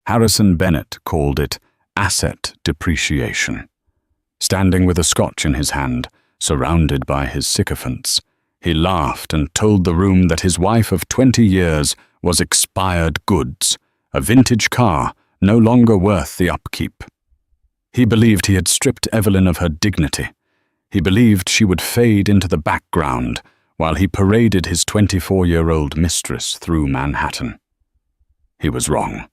Harrison Bennett called it asset depreciation. Standing with a scotch in his hand, surrounded by his sycophants, he laughed and told the room that his wife of 20 years was expired goods, a vintage car no longer worth the upkeep. He believed he had stripped Evelyn of her dignity. He believed she would fade into the background while he paraded his 24-year-old mistress through Manhattan. He was wrong.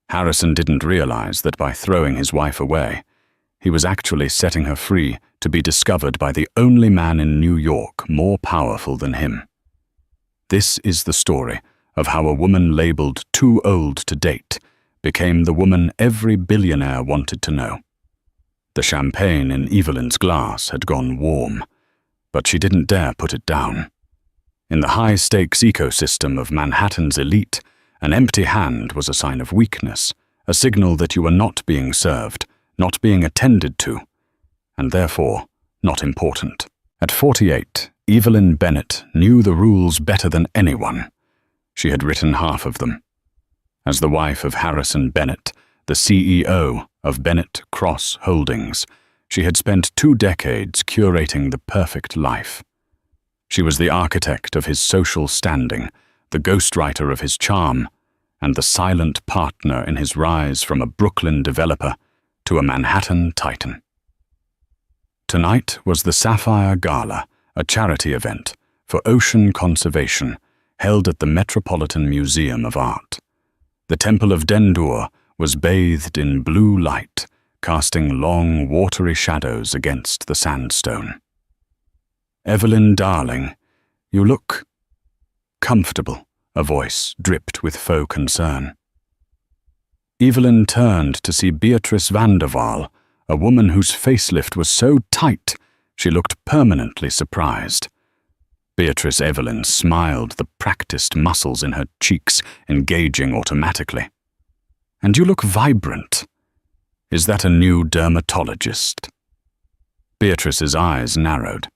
Harrison didn't realize that by throwing his wife away, he was actually setting her free to be discovered by the only man in New York more powerful than him. This is the story of how a woman labeled too old to date became the woman every billionaire wanted to know. The champagne in Evelyn's glass had gone warm, but she didn't dare put it down. In the high-stakes ecosystem of Manhattan's elite, an empty hand was a sign of weakness, a signal that you were not being served, not being attended to, and therefore not important. At 48, Evelyn Bennett knew the rules better than anyone. She had written half of them. As the wife of Harrison Bennett, the CEO of Bennett Cross Holdings, she had spent 2 decades curating the perfect life. She was the architect of his social standing, the ghostwriter of his charm, and the silent partner in his rise from a Brooklyn developer to a Manhattan titan. Tonight was the Sapphire Gala, a charity event for ocean conservation held at the Metropolitan Museum of Art. The Temple of Dendur was bathed in blue light, casting long, watery shadows against the sandstone. "Evelyn, darling, you look comfortable," a voice dripped with faux concern. Evelyn turned to see Beatrice van der Waal, a woman whose facelift was so tight she looked permanently surprised. Beatrice Evelyn smiled, the practiced muscles in her cheeks engaging automatically. "And you look vibrant. Is that a new dermatologist?" Beatrice's eyes narrowed.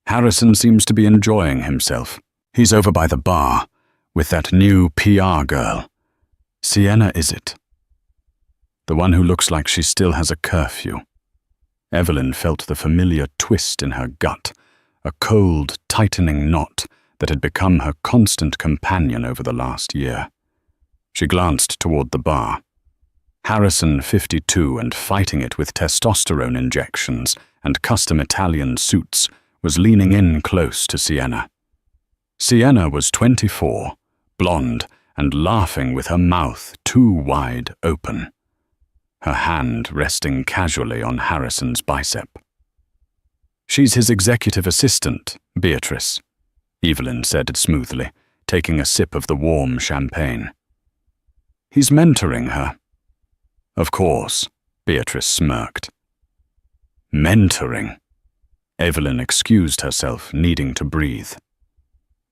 "Harrison seems to be enjoying himself. He's over by the bar, with that new PR girl. Sienna, is it? The one who looks like she still has a curfew." Evelyn felt the familiar twist in her gut, a cold, tightening knot that had become her constant companion over the last year. She glanced toward the bar. Harrison, 52 and fighting it with testosterone injections and custom Italian suits, was leaning in close to Sienna. Sienna was 24, blonde, and laughing with her mouth too wide open, her hand resting casually on Harrison's bicep. "She's his executive assistant, Beatrice," Evelyn said smoothly, taking a sip of the warm champagne. "He's mentoring her." "Of course," Beatrice smirked. "Mentoring?" Evelyn excused herself, needing to breathe.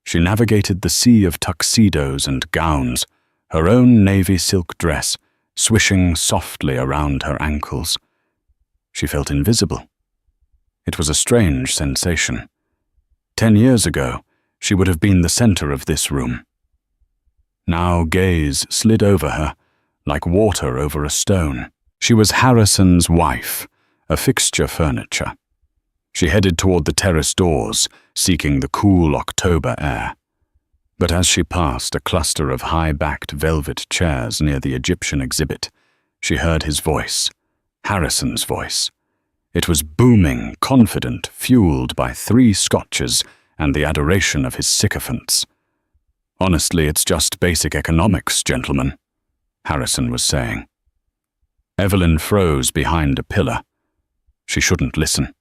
She navigated the sea of tuxedos and gowns, her own navy silk dress swishing softly around her ankles. She felt invisible. It was a strange sensation. 10 years ago, she would have been the center of this room. Now gaze slid over her, like water over a stone. She was Harrison's wife, a fixture furniture. She headed toward the terrace doors, seeking the cool October air. But as she passed a cluster of high-backed velvet chairs near the Egyptian exhibit, she heard his voice, Harrison's voice. It was booming, confident, fueled by 3 scotches and the adoration of his sycophants. "Honestly, it's just basic economics, gentlemen," Harrison was saying. Evelyn froze behind a pillar. She shouldn't listen.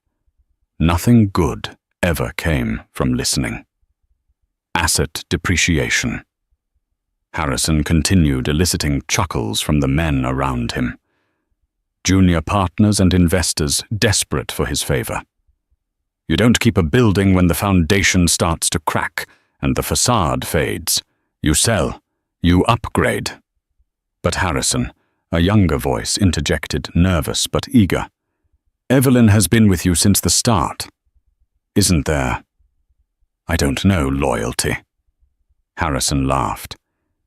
Nothing good ever came from listening. Asset depreciation. Harrison continued eliciting chuckles from the men around him. Junior partners and investors desperate for his favor. You don't keep a building when the foundation starts to crack and the facade fades. You sell. You upgrade. But Harrison, a younger voice, interjected, nervous but eager. "Evelyn has been with you since the start. Isn't there, I don't know, loyalty?" Harrison laughed.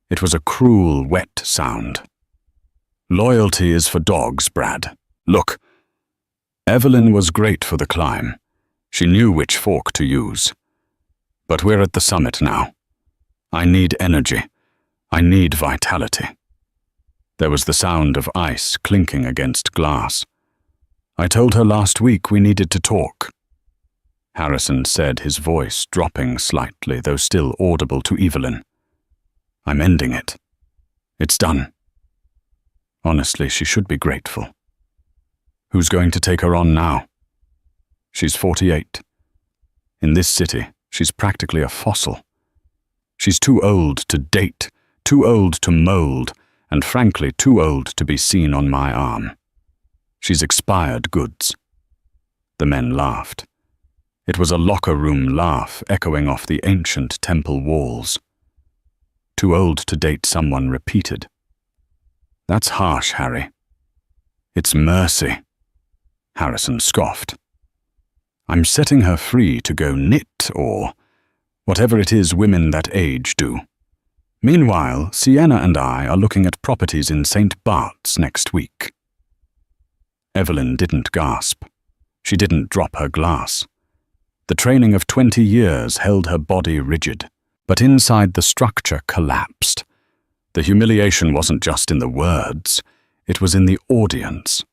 It was a cruel, wet sound. Loyalty is for dogs, Brad. Look, Evelyn was great for the climb. She knew which fork to use. But we're at the summit now. I need energy. I need vitality. There was the sound of ice clinking against glass. I told her last week we needed to talk. Harrison said, his voice dropping slightly, though still audible to Evelyn. I'm ending it. It's done. Honestly, she should be grateful. Who's going to take her on now? She's 48. In this city, she's practically a fossil. She's too old to date, too old to mold, and frankly too old to be seen on my arm. She's expired goods. The men laughed. It was a locker room laugh echoing off the ancient temple walls. Too old to date someone repeated. That's harsh, Harry. It's mercy. Harrison scoffed. I'm setting her free to go knit or whatever it is women that age do. Meanwhile, Sienna and I are looking at properties in St. Bart's next week. Evelyn didn't gasp. She didn't drop her glass. The training of 20 years held her body rigid, but inside the structure collapsed. The humiliation wasn't just in the words, it was in the audience.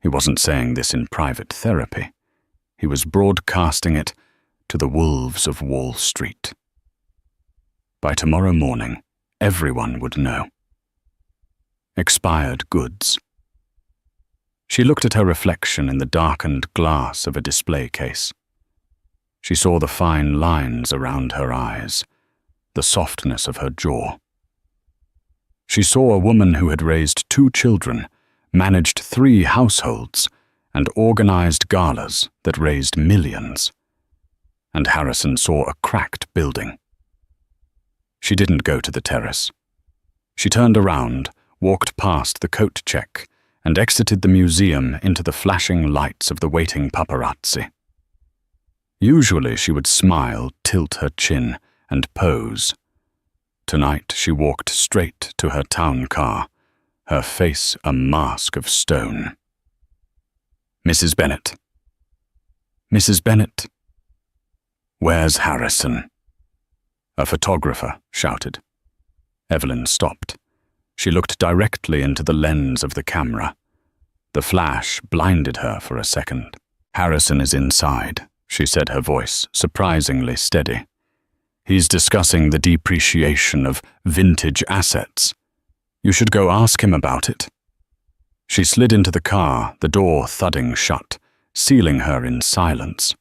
He wasn't saying this in private therapy. He was broadcasting it to the wolves of Wall Street. By tomorrow morning, everyone would know. Expired goods. She looked at her reflection in the darkened glass of a display case. She saw the fine lines around her eyes, the softness of her jaw. She saw a woman who had raised 2 children, managed 3 households, and organized galas that raised millions. And Harrison saw a cracked building. She didn't go to the terrace. She turned around, walked past the coat check, and exited the museum into the flashing lights of the waiting paparazzi. Usually she would smile, tilt her chin, and pose. Tonight she walked straight to her town car, her face a mask of stone. Mrs. Bennet. Mrs. Bennet. Where's Harrison? A photographer shouted. Evelyn stopped. She looked directly into the lens of the camera. The flash blinded her for a second. Harrison is inside, she said, her voice surprisingly steady. He's discussing the depreciation of vintage assets. You should go ask him about it. She slid into the car, the door thudding shut, sealing her in silence.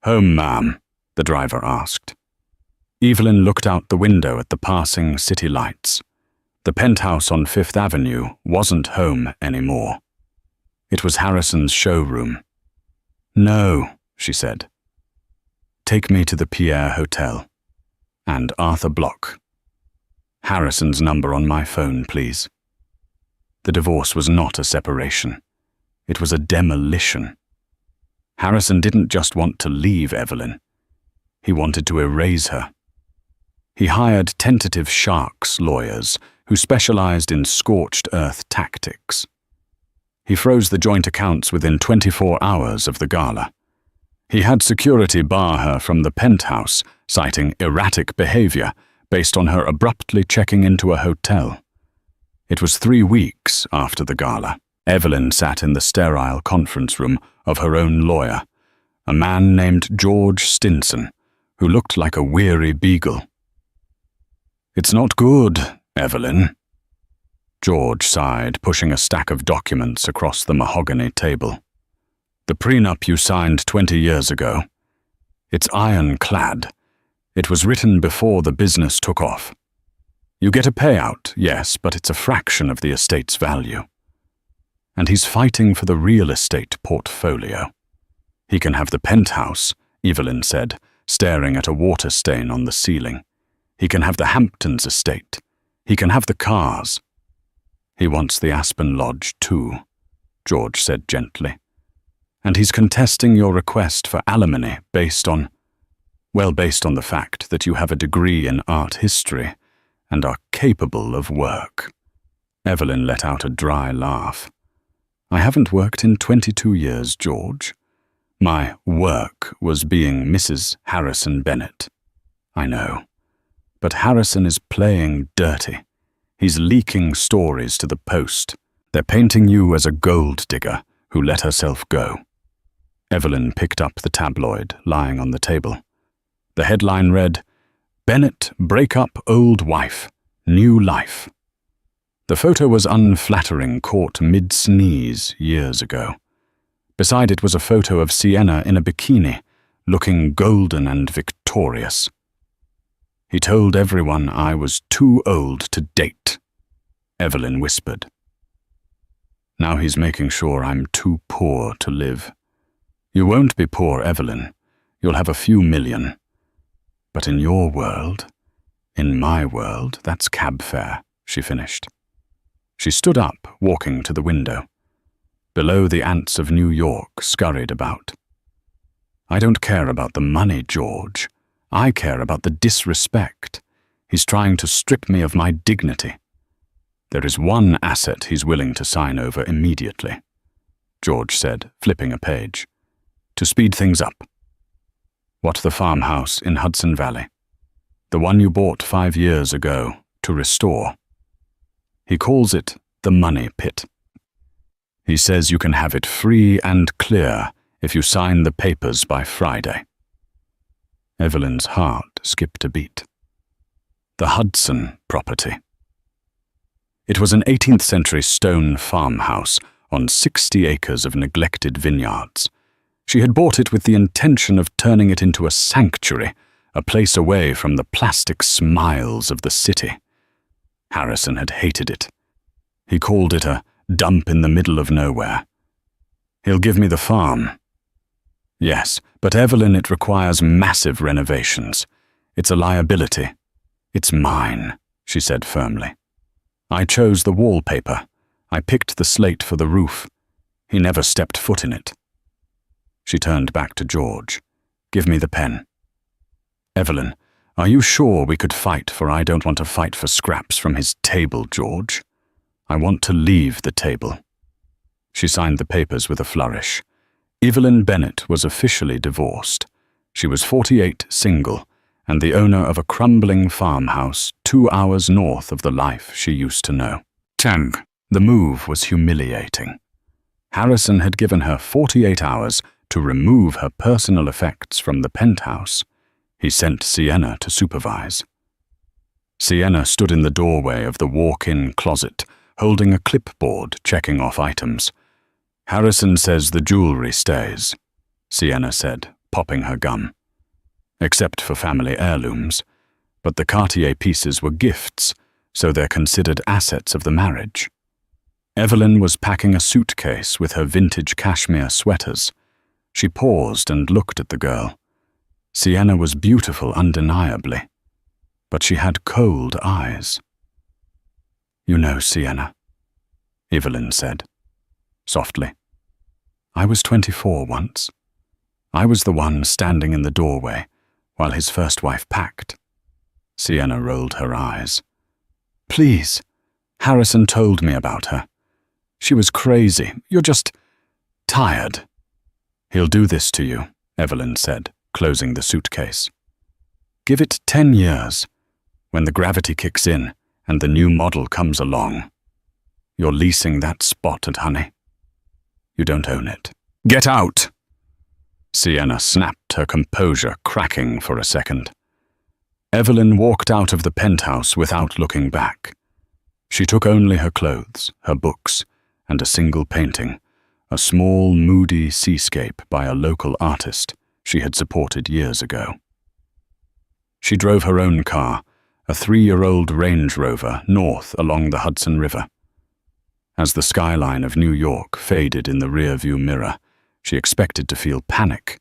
Home, ma'am, the driver asked. Evelyn looked out the window at the passing city lights. The penthouse on Fifth Avenue wasn't home anymore. It was Harrison's showroom. No, she said. Take me to the Pierre Hotel. And Arthur Block. Harrison's number on my phone, please. The divorce was not a separation. It was a demolition. Harrison didn't just want to leave Evelyn. He wanted to erase her. He hired tentative sharks lawyers who specialized in scorched earth tactics. He froze the joint accounts within 24 hours of the gala. He had security bar her from the penthouse, citing erratic behavior based on her abruptly checking into a hotel. It was 3 weeks after the gala. Evelyn sat in the sterile conference room of her own lawyer, a man named George Stinson, who looked like a weary beagle. It's not good, Evelyn. George sighed, pushing a stack of documents across the mahogany table. The prenup you signed 20 years ago. It's ironclad. It was written before the business took off. You get a payout, yes, but it's a fraction of the estate's value. And he's fighting for the real estate portfolio. He can have the penthouse, Evelyn said, staring at a water stain on the ceiling. He can have the Hamptons estate. He can have the cars. He wants the Aspen Lodge too, George said gently. And he's contesting your request for alimony based on the fact that you have a degree in art history and are capable of work. Evelyn let out a dry laugh. I haven't worked in 22 years, George. My work was being Mrs. Harrison Bennett. I know. But Harrison is playing dirty. He's leaking stories to the Post. They're painting you as a gold digger who let herself go. Evelyn picked up the tabloid lying on the table. The headline read, "Bennett break up old wife, new life." The photo was unflattering, caught mid-sneeze years ago. Beside it was a photo of Sienna in a bikini, looking golden and victorious. "He told everyone I was too old to date," Evelyn whispered. "Now he's making sure I'm too poor to live." "You won't be poor, Evelyn. You'll have a few million. But in your world, in my world, that's cab fare," she finished. She stood up, walking to the window. Below, the ants of New York scurried about. "I don't care about the money, George. I care about the disrespect. He's trying to strip me of my dignity. There is one asset he's willing to sign over immediately," George said, flipping a page. "To speed things up." "What, the farmhouse in Hudson Valley? The one you bought 5 years ago to restore. He calls it the money pit. He says you can have it free and clear if you sign the papers by Friday." Evelyn's heart skipped a beat. The Hudson property. It was an 18th century stone farmhouse on 60 acres of neglected vineyards. She had bought it with the intention of turning it into a sanctuary, a place away from the plastic smiles of the city. Harrison had hated it. He called it a dump in the middle of nowhere. "He'll give me the farm." "Yes, but Evelyn, it requires massive renovations. It's a liability." "It's mine," she said firmly. "I chose the wallpaper. I picked the slate for the roof. He never stepped foot in it." She turned back to George. "Give me the pen." "Evelyn, are you sure we could fight, for I don't want to fight for scraps from his table, George. I want to leave the table." She signed the papers with a flourish. Evelyn Bennett was officially divorced. She was 48, single, and the owner of a crumbling farmhouse 2 hours north of the life she used to know. The move was humiliating. Harrison had given her 48 hours to remove her personal effects from the penthouse. He sent Sienna to supervise. Sienna stood in the doorway of the walk-in closet, holding a clipboard checking off items. "Harrison says the jewelry stays," Sienna said, popping her gum. "Except for family heirlooms. But the Cartier pieces were gifts, so they're considered assets of the marriage." Evelyn was packing a suitcase with her vintage cashmere sweaters. She paused and looked at the girl. Sienna was beautiful undeniably, but she had cold eyes. "You know, Sienna," Evelyn said, softly, "I was 24 once. I was the one standing in the doorway while his first wife packed." Sienna rolled her eyes. "Please, Harrison told me about her. She was crazy. You're just tired." "He'll do this to you," Evelyn said, closing the suitcase. "Give it 10 years. When the gravity kicks in and the new model comes along, you're leasing that spot at Honey. You don't own it. Get out!" Sienna snapped, her composure cracking for a second. Evelyn walked out of the penthouse without looking back. She took only her clothes, her books, and a single painting, a small, moody seascape by a local artist she had supported years ago. She drove her own car, a 3-year-old Range Rover, north along the Hudson River. As the skyline of New York faded in the rearview mirror, she expected to feel panic.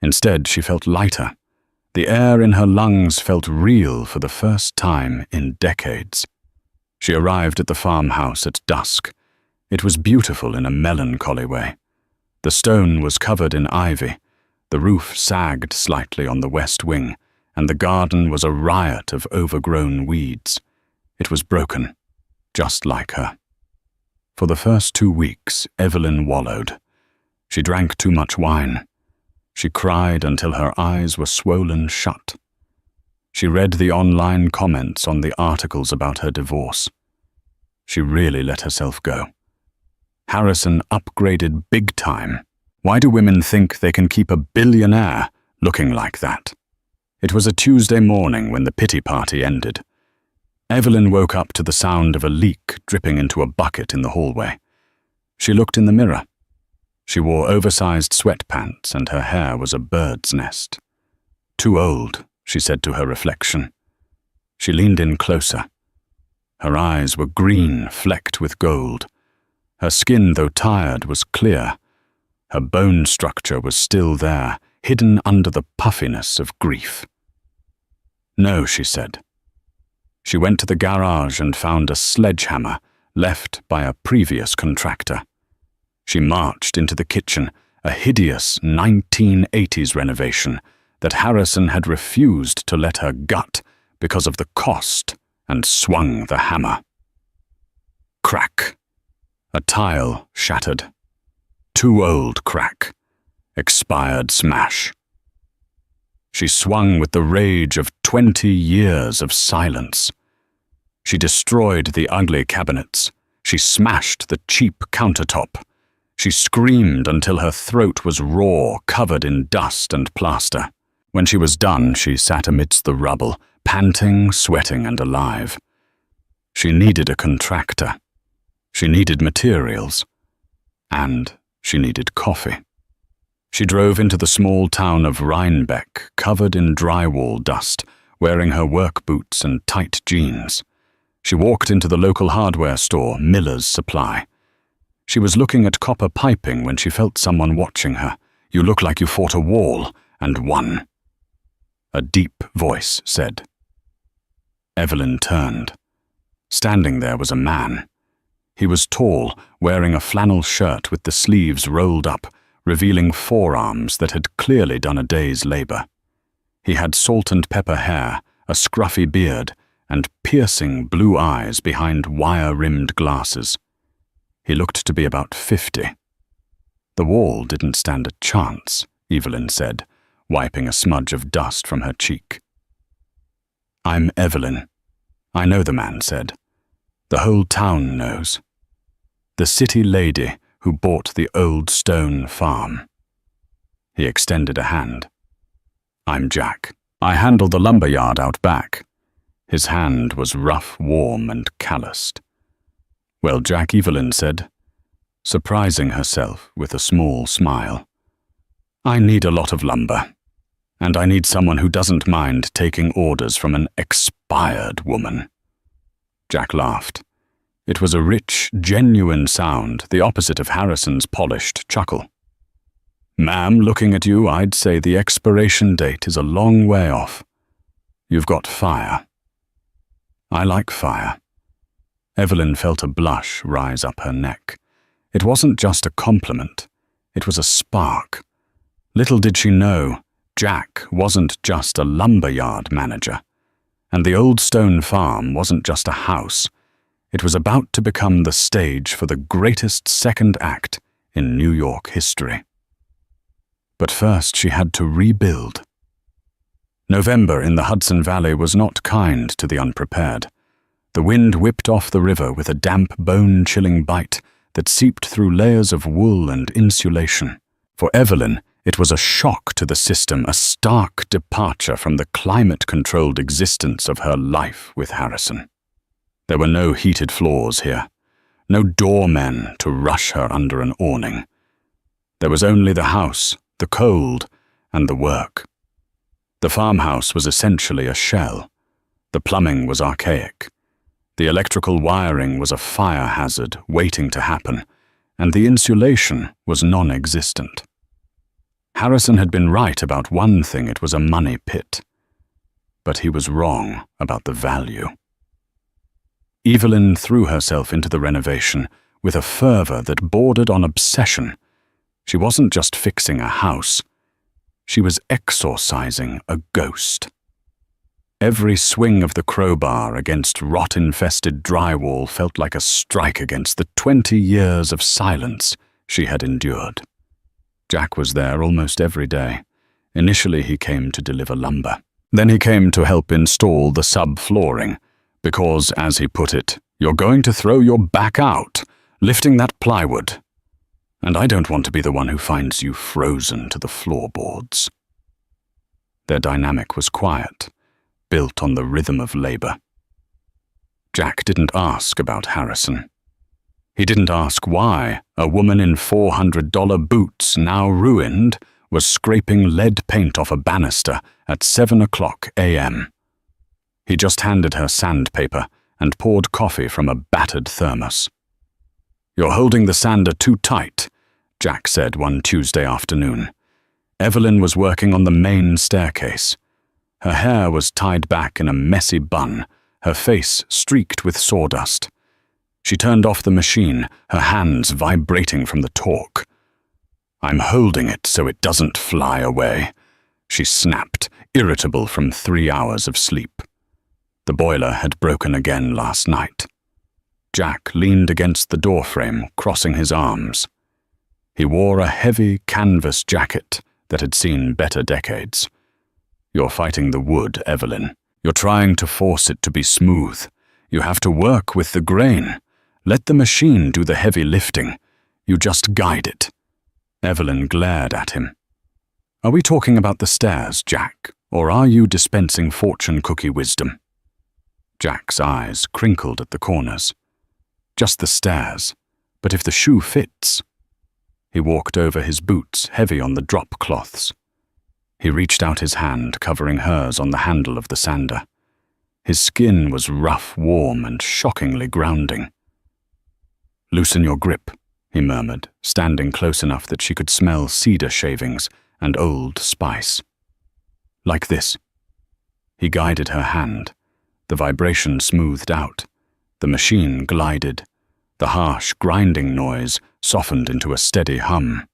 Instead, she felt lighter. The air in her lungs felt real for the first time in decades. She arrived at the farmhouse at dusk. It was beautiful in a melancholy way. The stone was covered in ivy, the roof sagged slightly on the west wing, and the garden was a riot of overgrown weeds. It was broken, just like her. For the first 2 weeks, Evelyn wallowed. She drank too much wine. She cried until her eyes were swollen shut. She read the online comments on the articles about her divorce. She really let herself go. Harrison upgraded big time. Why do women think they can keep a billionaire looking like that? It was a Tuesday morning when the pity party ended. Evelyn woke up to the sound of a leak dripping into a bucket in the hallway. She looked in the mirror. She wore oversized sweatpants and her hair was a bird's nest. "Too old," she said to her reflection. She leaned in closer. Her eyes were green, flecked with gold. Her skin, though tired, was clear. Her bone structure was still there, hidden under the puffiness of grief. "No," she said. She went to the garage and found a sledgehammer left by a previous contractor. She marched into the kitchen, a hideous 1980s renovation that Harrison had refused to let her gut because of the cost, and swung the hammer. Crack. A tile shattered. Too old crack. Expired smash. She swung with the rage of 20 years of silence. She destroyed the ugly cabinets. She smashed the cheap countertop. She screamed until her throat was raw, covered in dust and plaster. When she was done, she sat amidst the rubble, panting, sweating, and alive. She needed a contractor. She needed materials. And she needed coffee. She drove into the small town of Rhinebeck, covered in drywall dust, wearing her work boots and tight jeans. She walked into the local hardware store, Miller's Supply. She was looking at copper piping when she felt someone watching her. "You look like you fought a wall and won," a deep voice said. Evelyn turned. Standing there was a man. He was tall, wearing a flannel shirt with the sleeves rolled up, revealing forearms that had clearly done a day's labor. He had salt and pepper hair, a scruffy beard, and piercing blue eyes behind wire-rimmed glasses. He looked to be about 50. "The wall didn't stand a chance," Evelyn said, wiping a smudge of dust from her cheek. "I'm Evelyn." "I know," the man said. "The whole town knows. The city lady who bought the old stone farm." He extended a hand. "I'm Jack. I handle the lumber yard out back." His hand was rough, warm, and calloused. "Well, Jack," Evelyn said, surprising herself with a small smile. "I need a lot of lumber, and I need someone who doesn't mind taking orders from an expired woman." Jack laughed. It was a rich, genuine sound, the opposite of Harrison's polished chuckle. "Ma'am, looking at you, I'd say the expiration date is a long way off. You've got fire." "I like fire." Evelyn felt a blush rise up her neck. It wasn't just a compliment. It was a spark. Little did she know, Jack wasn't just a lumberyard manager. And the old stone farm wasn't just a house. It was about to become the stage for the greatest second act in New York history. But first she had to rebuild. November in the Hudson Valley was not kind to the unprepared. The wind whipped off the river with a damp, bone-chilling bite that seeped through layers of wool and insulation. For Evelyn, it was a shock to the system, a stark departure from the climate-controlled existence of her life with Harrison. There were no heated floors here, no doormen to rush her under an awning. There was only the house, the cold, and the work. The farmhouse was essentially a shell. The plumbing was archaic. The electrical wiring was a fire hazard waiting to happen, and the insulation was non-existent. Harrison had been right about one thing: it was a money pit. But he was wrong about the value. Evelyn threw herself into the renovation with a fervor that bordered on obsession. She wasn't just fixing a house. She was exorcising a ghost. Every swing of the crowbar against rot-infested drywall felt like a strike against the 20 years of silence she had endured. Jack was there almost every day. Initially, he came to deliver lumber. Then he came to help install the subflooring, because, as he put it, "You're going to throw your back out, lifting that plywood. And I don't want to be the one who finds you frozen to the floorboards." Their dynamic was quiet, built on the rhythm of labor. Jack didn't ask about Harrison. He didn't ask why a woman in $400 boots, now ruined, was scraping lead paint off a banister at 7 a.m. He just handed her sandpaper and poured coffee from a battered thermos. "You're holding the sander too tight," Jack said one Tuesday afternoon. Evelyn was working on the main staircase. Her hair was tied back in a messy bun, her face streaked with sawdust. She turned off the machine, her hands vibrating from the torque. "I'm holding it so it doesn't fly away," she snapped, irritable from 3 hours of sleep. The boiler had broken again last night. Jack leaned against the doorframe, crossing his arms. He wore a heavy canvas jacket that had seen better decades. "You're fighting the wood, Evelyn. You're trying to force it to be smooth. You have to work with the grain. Let the machine do the heavy lifting. You just guide it." Evelyn glared at him. "Are we talking about the stairs, Jack, or are you dispensing fortune cookie wisdom?" Jack's eyes crinkled at the corners. "Just the stairs, but if the shoe fits." He walked over his boots, heavy on the drop cloths. He reached out his hand, covering hers on the handle of the sander. His skin was rough, warm, and shockingly grounding. "Loosen your grip," he murmured, standing close enough that she could smell cedar shavings and old spice. "Like this." He guided her hand. The vibration smoothed out. The machine glided. The harsh, grinding noise softened into a steady hum.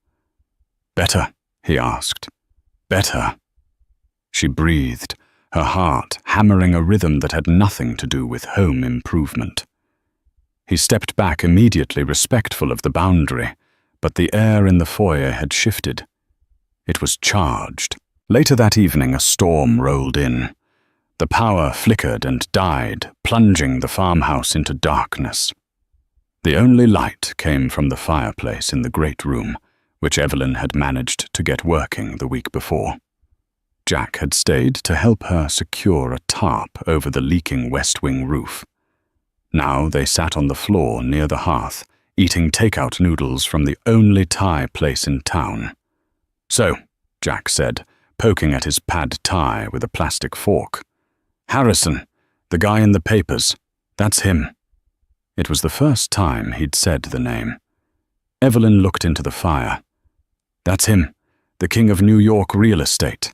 "Better?" he asked. "Better?" She breathed, her heart hammering a rhythm that had nothing to do with home improvement. He stepped back immediately, respectful of the boundary, but the air in the foyer had shifted. It was charged. Later that evening, a storm rolled in. The power flickered and died, plunging the farmhouse into darkness. The only light came from the fireplace in the great room, which Evelyn had managed to get working the week before. Jack had stayed to help her secure a tarp over the leaking West Wing roof. Now they sat on the floor near the hearth, eating takeout noodles from the only Thai place in town. "So," Jack said, poking at his pad Thai with a plastic fork. "Harrison, the guy in the papers, that's him." It was the first time he'd said the name. Evelyn looked into the fire. "That's him, the king of New York real estate.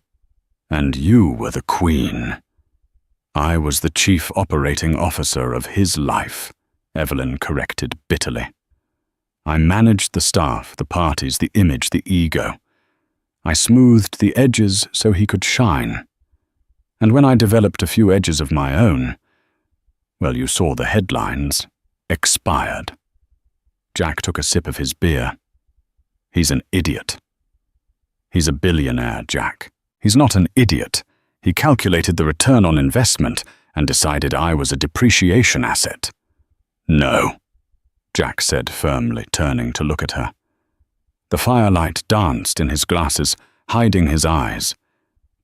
And you were the queen." "I was the chief operating officer of his life," Evelyn corrected bitterly. "I managed the staff, the parties, the image, the ego. I smoothed the edges so he could shine. And when I developed a few edges of my own, well, you saw the headlines, expired." Jack took a sip of his beer. "He's an idiot." "He's a billionaire, Jack. He's not an idiot. He calculated the return on investment and decided I was a depreciation asset." "No," Jack said firmly, turning to look at her. The firelight danced in his glasses, hiding his eyes,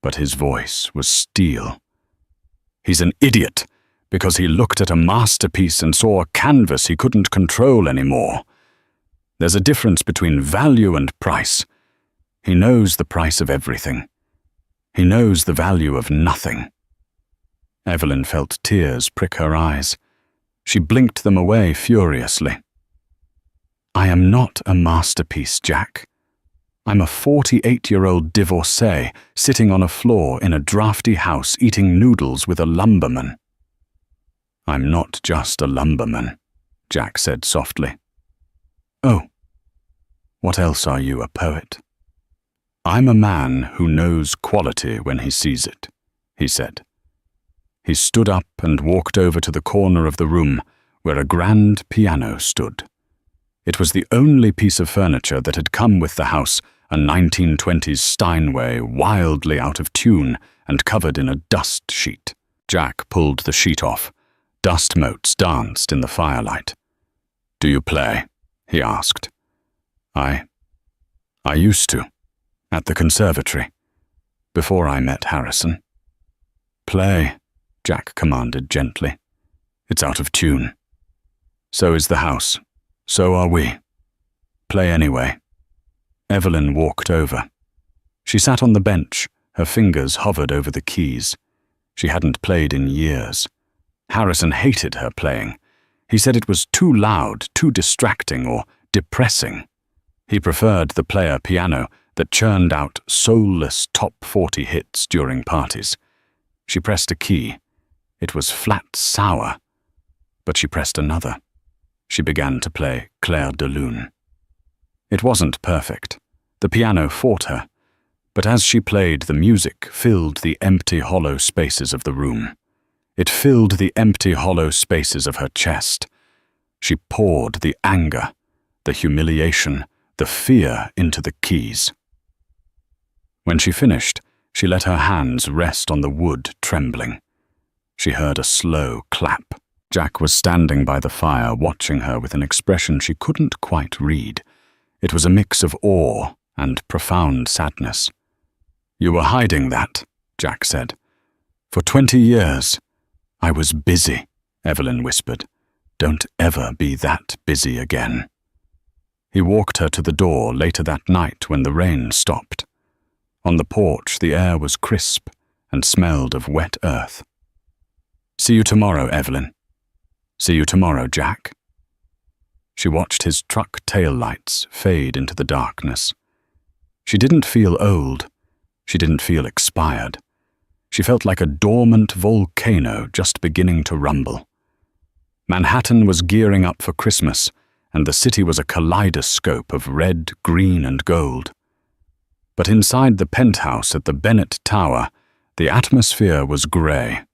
but his voice was steel. "He's an idiot because he looked at a masterpiece and saw a canvas he couldn't control anymore. There's a difference between value and price. He knows the price of everything. He knows the value of nothing." Evelyn felt tears prick her eyes. She blinked them away furiously. "I am not a masterpiece, Jack. I'm a 48-year-old divorcee sitting on a floor in a drafty house eating noodles with a lumberman." "I'm not just a lumberman," Jack said softly. "Oh, what else are you, a poet?" "I'm a man who knows quality when he sees it," he said. He stood up and walked over to the corner of the room where a grand piano stood. It was the only piece of furniture that had come with the house, a 1920s Steinway wildly out of tune and covered in a dust sheet. Jack pulled the sheet off. Dust motes danced in the firelight. "Do you play?" he asked. I used to, at the conservatory, before I met Harrison." "Play," Jack commanded gently. "It's out of tune. So is the house. So are we. Play anyway." Evelyn walked over. She sat on the bench, her fingers hovered over the keys. She hadn't played in years. Harrison hated her playing. He said it was too loud, too distracting, or depressing. He preferred the player piano that churned out soulless top 40 hits during parties. She pressed a key. It was flat sour. But she pressed another. She began to play Clair de Lune. It wasn't perfect. The piano fought her. But as she played, the music filled the empty, hollow spaces of the room. It filled the empty, hollow spaces of her chest. She poured the anger, the humiliation, the fear into the keys. When she finished, she let her hands rest on the wood, trembling. She heard a slow clap. Jack was standing by the fire, watching her with an expression she couldn't quite read. It was a mix of awe and profound sadness. "You were hiding that," Jack said. "For 20 years. I was busy," Evelyn whispered. "Don't ever be that busy again." He walked her to the door later that night when the rain stopped. On the porch, the air was crisp and smelled of wet earth. "See you tomorrow, Evelyn." "See you tomorrow, Jack." She watched his truck taillights fade into the darkness. She didn't feel old. She didn't feel expired. She felt like a dormant volcano just beginning to rumble. Manhattan was gearing up for Christmas, and the city was a kaleidoscope of red, green, and gold. But inside the penthouse at the Bennett Tower, the atmosphere was grey.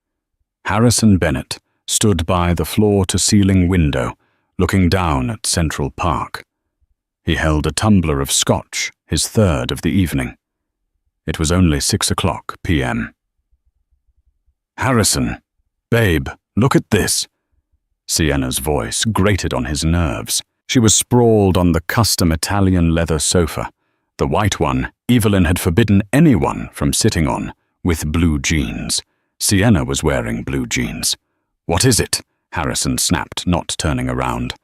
Harrison Bennett stood by the floor-to-ceiling window, looking down at Central Park. He held a tumbler of scotch, his third of the evening. It was only 6:00 p.m. "Harrison, babe, look at this." Sienna's voice grated on his nerves. She was sprawled on the custom Italian leather sofa, the white one Evelyn had forbidden anyone from sitting on, with blue jeans. Sienna was wearing blue jeans. "What is it?" Harrison snapped, not turning around.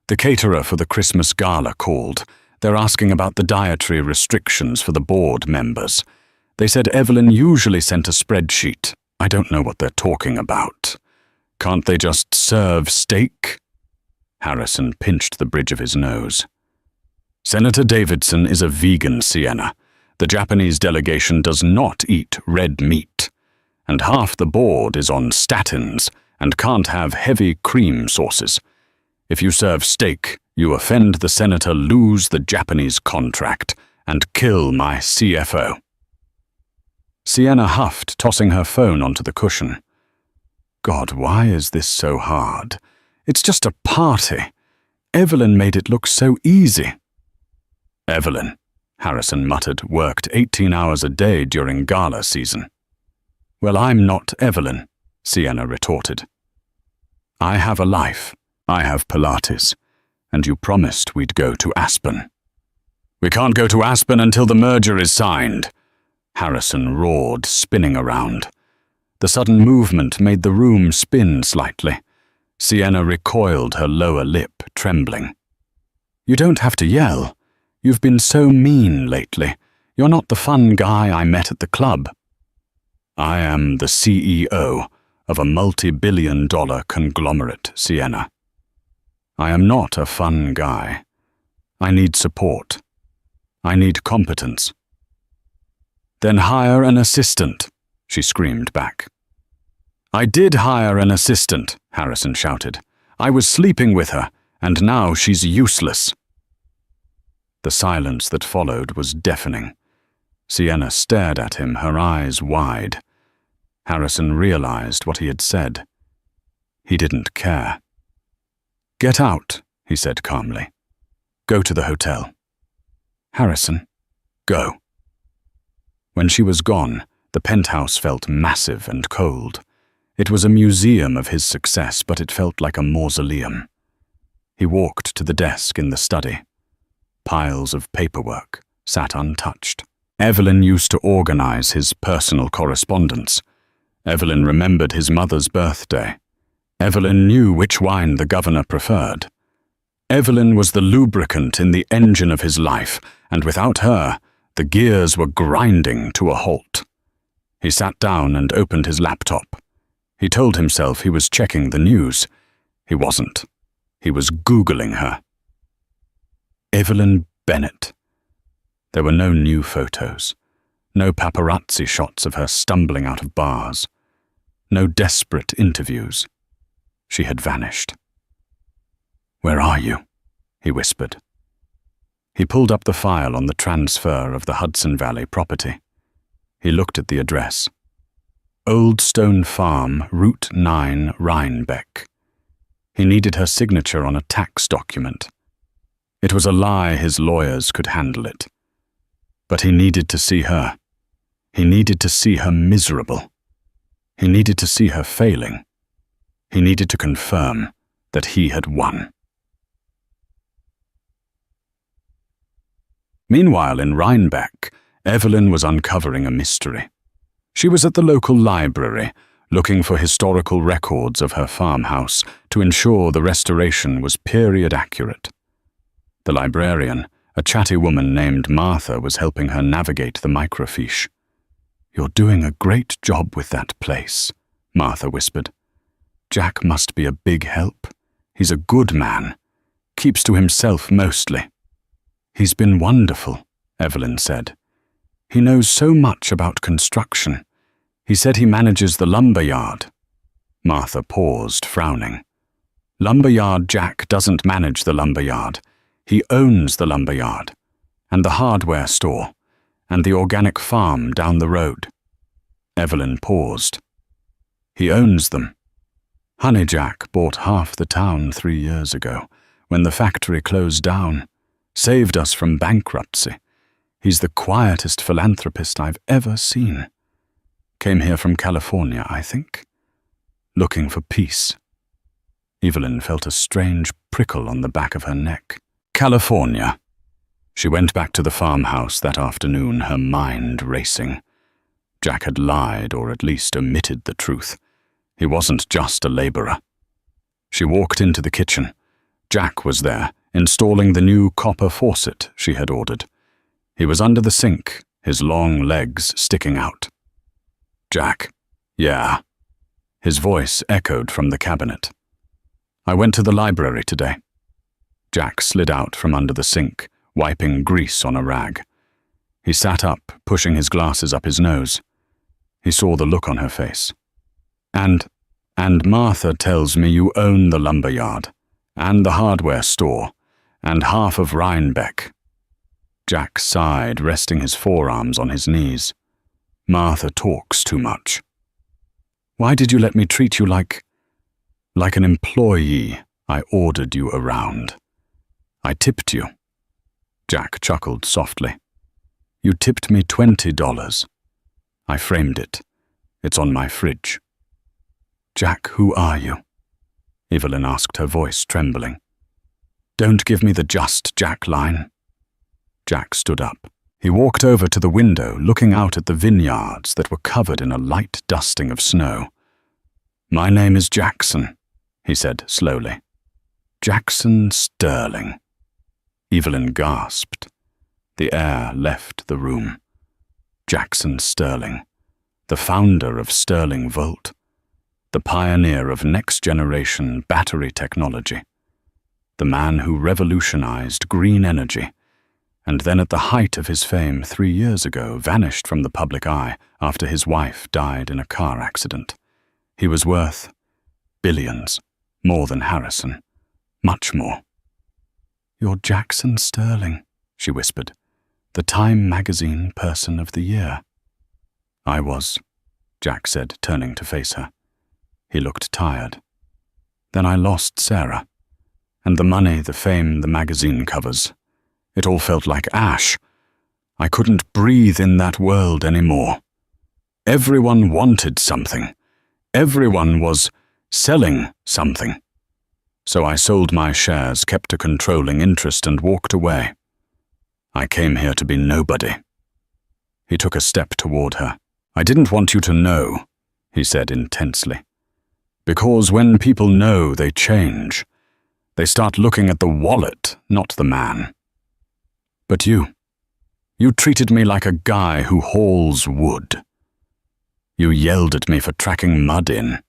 "The caterer for the Christmas gala called. They're asking about the dietary restrictions for the board members. They said Evelyn usually sent a spreadsheet. I don't know what they're talking about. Can't they just serve steak?" Harrison pinched the bridge of his nose. "Senator Davidson is a vegan, Sienna. The Japanese delegation does not eat red meat. And half the board is on statins and can't have heavy cream sauces. If you serve steak, you offend the senator, lose the Japanese contract, and kill my CFO." Sienna huffed, tossing her phone onto the cushion. "God, why is this so hard? It's just a party. Evelyn made it look so easy." "Evelyn," Harrison muttered, "worked 18 hours a day during gala season." "Well, I'm not Evelyn," Sienna retorted. "I have a life. I have Pilates. And you promised we'd go to Aspen." "We can't go to Aspen until the merger is signed," Harrison roared, spinning around. The sudden movement made the room spin slightly. Sienna recoiled, her lower lip trembling. "You don't have to yell. You've been so mean lately. You're not the fun guy I met at the club." "I am the CEO of a multi-billion-dollar conglomerate, Sienna. I am not a fun guy. I need support. I need competence." "Then hire an assistant," she screamed back. "I did hire an assistant," Harrison shouted. "I was sleeping with her, and now she's useless." The silence that followed was deafening. Sienna stared at him, her eyes wide. Harrison realized what he had said. He didn't care. "Get out," he said calmly. "Go to the hotel." "Harrison, go." When she was gone, the penthouse felt massive and cold. It was a museum of his success, but it felt like a mausoleum. He walked to the desk in the study. Piles of paperwork sat untouched. Evelyn used to organize his personal correspondence. Evelyn remembered his mother's birthday. Evelyn knew which wine the governor preferred. Evelyn was the lubricant in the engine of his life, and without her, the gears were grinding to a halt. He sat down and opened his laptop. He told himself he was checking the news. He wasn't. He was Googling her. Evelyn Bennett. There were no new photos, no paparazzi shots of her stumbling out of bars, no desperate interviews. She had vanished. "Where are you?" he whispered. He pulled up the file on the transfer of the Hudson Valley property. He looked at the address. Old Stone Farm, Route 9, Rhinebeck. He needed her signature on a tax document. It was a lie his lawyers could handle it. But he needed to see her. He needed to see her miserable. He needed to see her failing. He needed to confirm that he had won. Meanwhile, in Rhinebeck, Evelyn was uncovering a mystery. She was at the local library, looking for historical records of her farmhouse to ensure the restoration was period accurate. The librarian, a chatty woman named Martha, was helping her navigate the microfiche. "You're doing a great job with that place," Martha whispered. "Jack must be a big help. He's a good man. Keeps to himself mostly." "He's been wonderful," Evelyn said. "He knows so much about construction. He said he manages the lumber yard." Martha paused, frowning. "Lumberyard Jack doesn't manage the lumber yard. He owns the lumber yard, and the hardware store, and the organic farm down the road." Evelyn paused. "He owns them. Honey Jack bought half the town 3 years ago, when the factory closed down. Saved us from bankruptcy. He's the quietest philanthropist I've ever seen. Came here from California, I think. Looking for peace." Evelyn felt a strange prickle on the back of her neck. California. She went back to the farmhouse that afternoon, her mind racing. Jack had lied, or at least omitted the truth. He wasn't just a laborer. She walked into the kitchen. Jack was there, installing the new copper faucet she had ordered. He was under the sink, his long legs sticking out. "Jack." "Yeah." His voice echoed from the cabinet. "I went to the library today." Jack slid out from under the sink, wiping grease on a rag. He sat up, pushing his glasses up his nose. He saw the look on her face. And Martha tells me you own the lumber yard, and the hardware store, and half of Rhinebeck." Jack sighed, resting his forearms on his knees. "Martha talks too much." "Why did you let me treat you like an employee? I ordered you around. I tipped you." Jack chuckled softly. "You tipped me $20. I framed it. It's on my fridge." "Jack, who are you?" Evelyn asked, her voice trembling. "Don't give me the just Jack line." Jack stood up. He walked over to the window, looking out at the vineyards that were covered in a light dusting of snow. "My name is Jackson," he said slowly. "Jackson Sterling." Evelyn gasped. The air left the room. Jackson Sterling, the founder of Sterling Volt, the pioneer of next-generation battery technology, the man who revolutionized green energy, and then at the height of his fame 3 years ago vanished from the public eye after his wife died in a car accident. He was worth billions, more than Harrison, much more. "You're Jackson Sterling," she whispered, "the Time magazine Person of the Year." "I was." Jack said, turning to face her. He looked tired. Then I lost Sarah. And the money, the fame, the magazine covers. It all felt like ash. I couldn't breathe in that world anymore. Everyone wanted something. Everyone was selling something. So I sold my shares, kept a controlling interest, and walked away. I came here to be nobody. He took a step toward her. I didn't want you to know, he said intensely. Because when people know, they change. They start looking at the wallet, not the man. But you treated me like a guy who hauls wood. You yelled at me for tracking mud in.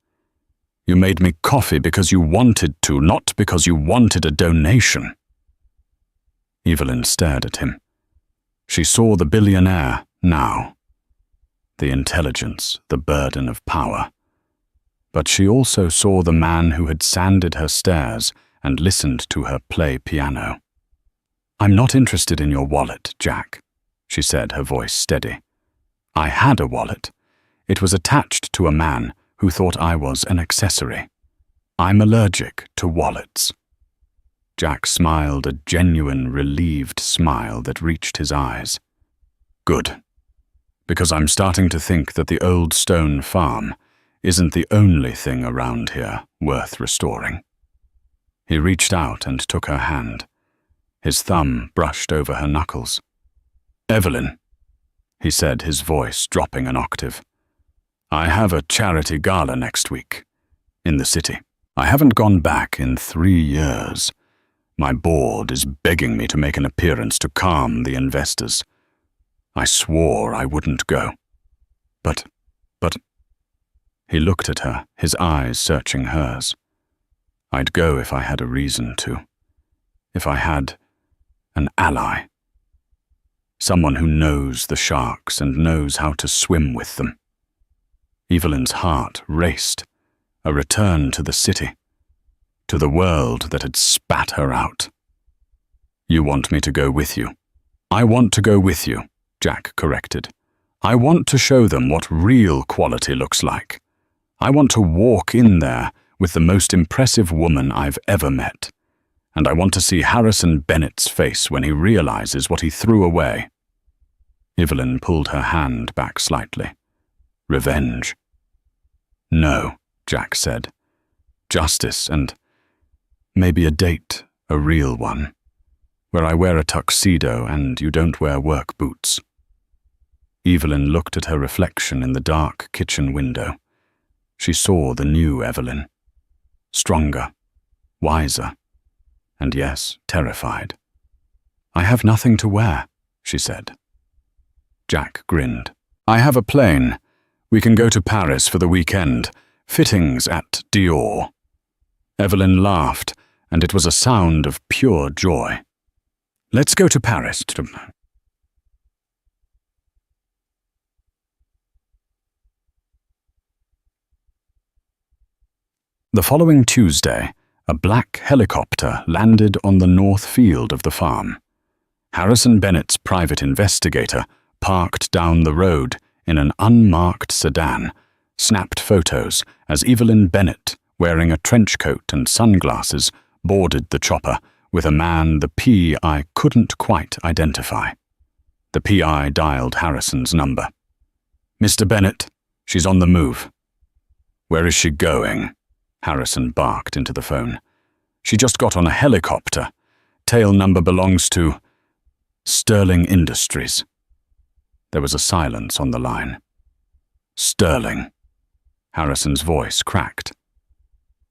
You made me coffee because you wanted to, not because you wanted a donation. Evelyn stared at him. She saw the billionaire now. The intelligence, the burden of power. But she also saw the man who had sanded her stairs and listened to her play piano. I'm not interested in your wallet, Jack, she said, her voice steady. I had a wallet. It was attached to a man who thought I was an accessory. I'm allergic to wallets. Jack smiled, a genuine, relieved smile that reached his eyes. Good. Because I'm starting to think that the old stone farm isn't the only thing around here worth restoring. He reached out and took her hand. His thumb brushed over her knuckles. Evelyn, he said, his voice dropping an octave. I have a charity gala next week, in the city. I haven't gone back in 3 years. My board is begging me to make an appearance to calm the investors. I swore I wouldn't go. But... He looked at her, his eyes searching hers. I'd go if I had a reason to. If I had an ally. Someone who knows the sharks and knows how to swim with them. Evelyn's heart raced. A return to the city. To the world that had spat her out. You want me to go with you? I want to go with you, Jack corrected. I want to show them what real quality looks like. I want to walk in there with the most impressive woman I've ever met. And I want to see Harrison Bennett's face when he realizes what he threw away. Evelyn pulled her hand back slightly. Revenge. No, Jack said. Justice and maybe a date, a real one, where I wear a tuxedo and you don't wear work boots. Evelyn looked at her reflection in the dark kitchen window. She saw the new Evelyn. Stronger, wiser, and yes, terrified. I have nothing to wear, she said. Jack grinned. I have a plane. We can go to Paris for the weekend. Fittings at Dior. Evelyn laughed, and it was a sound of pure joy. Let's go to Paris. The following Tuesday, a black helicopter landed on the north field of the farm. Harrison Bennett's private investigator parked down the road in an unmarked sedan, snapped photos as Evelyn Bennett, wearing a trench coat and sunglasses, boarded the chopper with a man the PI couldn't quite identify. The PI dialed Harrison's number. Mr. Bennett, she's on the move. Where is she going? Harrison barked into the phone. She just got on a helicopter. Tail number belongs to Sterling Industries. There was a silence on the line. Sterling. Harrison's voice cracked.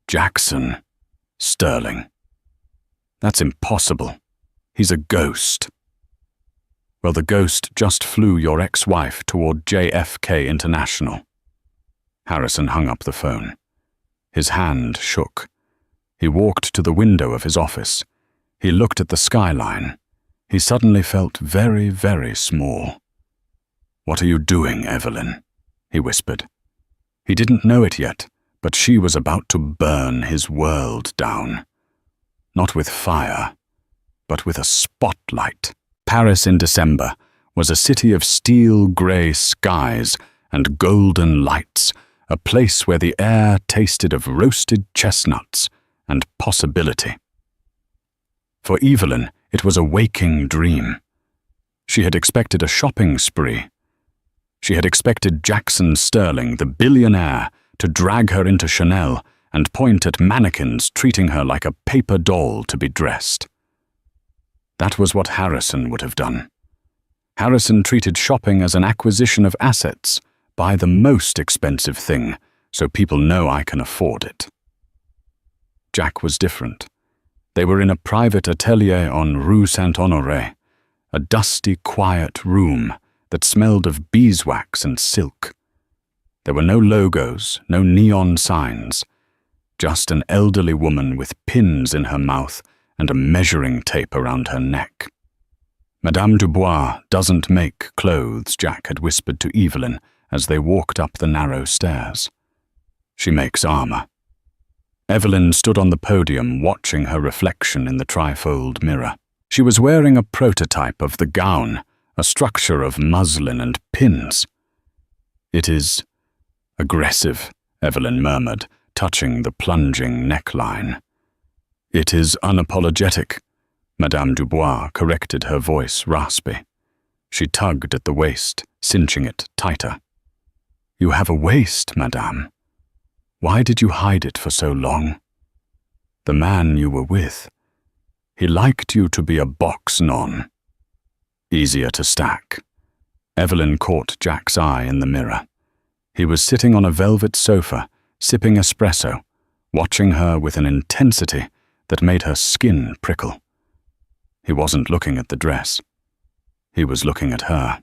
Jackson. Sterling. That's impossible. He's a ghost. Well, the ghost just flew your ex-wife toward JFK International. Harrison hung up the phone. His hand shook. He walked to the window of his office. He looked at the skyline. He suddenly felt very, very small. What are you doing, Evelyn? He whispered. He didn't know it yet, but she was about to burn his world down. Not with fire, but with a spotlight. Paris in December was a city of steel-grey skies and golden lights, a place where the air tasted of roasted chestnuts and possibility. For Evelyn, it was a waking dream. She had expected a shopping spree. She had expected Jackson Sterling, the billionaire, to drag her into Chanel and point at mannequins treating her like a paper doll to be dressed. That was what Harrison would have done. Harrison treated shopping as an acquisition of assets. Buy the most expensive thing, so people know I can afford it. Jack was different. They were in a private atelier on Rue Saint-Honoré, a dusty, quiet room that smelled of beeswax and silk. There were no logos, no neon signs, just an elderly woman with pins in her mouth and a measuring tape around her neck. Madame Dubois doesn't make clothes, Jack had whispered to Evelyn as they walked up the narrow stairs. She makes armor. Evelyn stood on the podium watching her reflection in the trifold mirror. She was wearing a prototype of the gown, a structure of muslin and pins. It is aggressive, Evelyn murmured, touching the plunging neckline. It is unapologetic. Madame Dubois corrected her voice raspy. She tugged at the waist, cinching it tighter. You have a waist, madame. Why did you hide it for so long? The man you were with, he liked you to be a box non. Easier to stack. Evelyn caught Jack's eye in the mirror. He was sitting on a velvet sofa, sipping espresso, watching her with an intensity that made her skin prickle. He wasn't looking at the dress. He was looking at her.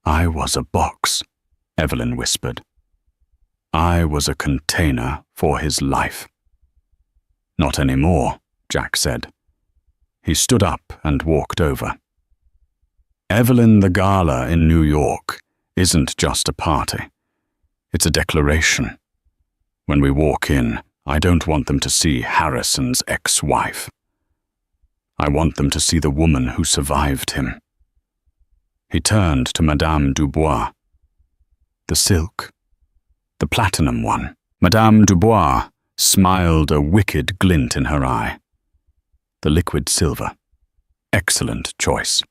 I was a box, Evelyn whispered. I was a container for his life. Not anymore, Jack said. He stood up and walked over. Evelyn, the gala in New York isn't just a party. It's a declaration. When we walk in, I don't want them to see Harrison's ex-wife. I want them to see the woman who survived him. He turned to Madame Dubois. The silk. The platinum one. Madame Dubois smiled a wicked glint in her eye. The liquid silver. Excellent choice.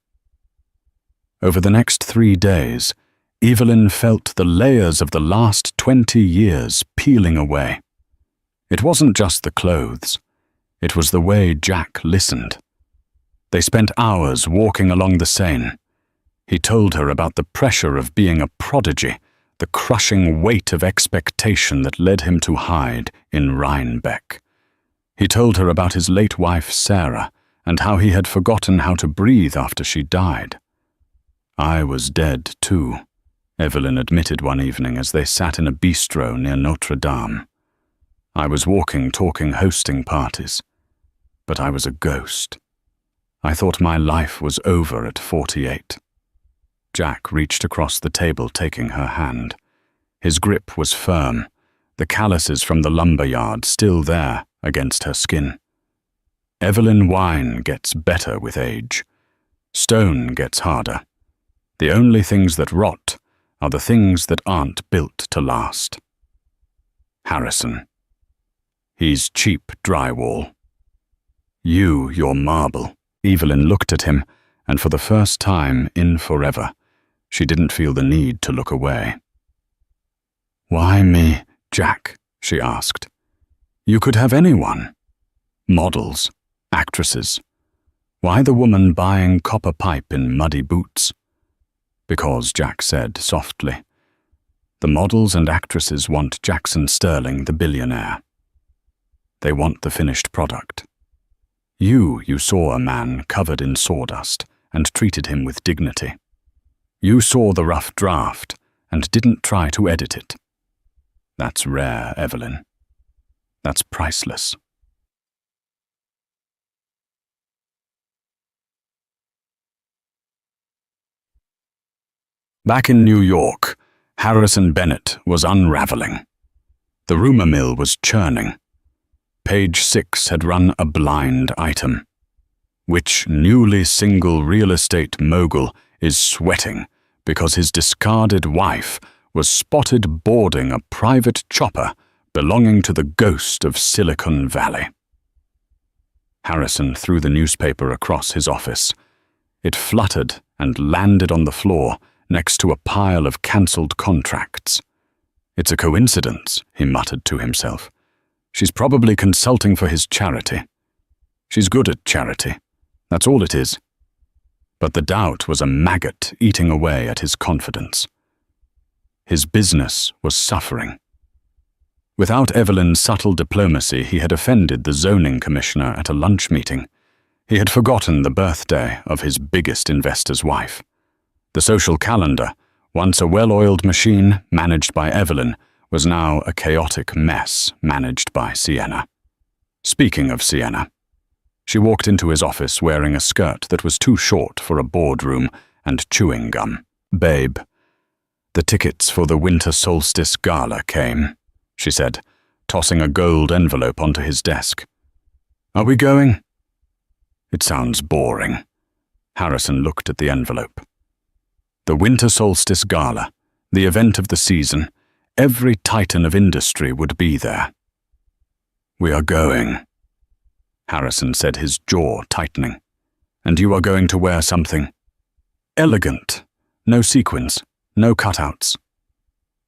Over the next 3 days, Evelyn felt the layers of the last 20 years peeling away. It wasn't just the clothes. It was the way Jack listened. They spent hours walking along the Seine. He told her about the pressure of being a prodigy, the crushing weight of expectation that led him to hide in Rhinebeck. He told her about his late wife, Sarah, and how he had forgotten how to breathe after she died. I was dead, too, Evelyn admitted one evening as they sat in a bistro near Notre Dame. I was walking, talking, hosting parties. But I was a ghost. I thought my life was over at 48. Jack reached across the table, taking her hand. His grip was firm, the calluses from the lumber yard still there against her skin. Evelyn, wine gets better with age. Stone gets harder. The only things that rot are the things that aren't built to last. Harrison. He's cheap drywall. You're marble. Evelyn looked at him, and for the first time in forever, she didn't feel the need to look away. Why me, Jack? She asked. You could have anyone. Models, actresses. Why the woman buying copper pipe in muddy boots? Because, Jack said softly, the models and actresses want Jackson Sterling, the billionaire. They want the finished product. You saw a man covered in sawdust and treated him with dignity. You saw the rough draft and didn't try to edit it. That's rare, Evelyn. That's priceless. Back in New York, Harrison Bennett was unraveling. The rumor mill was churning. Page 6 had run a blind item. Which newly single real estate mogul is sweating because his discarded wife was spotted boarding a private chopper belonging to the ghost of Silicon Valley. Harrison threw the newspaper across his office. It fluttered and landed on the floor next to a pile of cancelled contracts. "It's a coincidence," he muttered to himself. "She's probably consulting for his charity. She's good at charity. That's all it is." But the doubt was a maggot eating away at his confidence. His business was suffering. Without Evelyn's subtle diplomacy, he had offended the zoning commissioner at a lunch meeting. He had forgotten the birthday of his biggest investor's wife. The social calendar, once a well-oiled machine managed by Evelyn, was now a chaotic mess managed by Sienna. Speaking of Sienna, she walked into his office wearing a skirt that was too short for a boardroom and chewing gum. "Babe, the tickets for the Winter Solstice Gala came," she said, tossing a gold envelope onto his desk. "Are we going?" "It sounds boring." Harrison looked at the envelope. The Winter Solstice Gala, the event of the season, every titan of industry would be there. "We are going," Harrison said, his jaw tightening. "And you are going to wear something elegant, no sequins, no cutouts."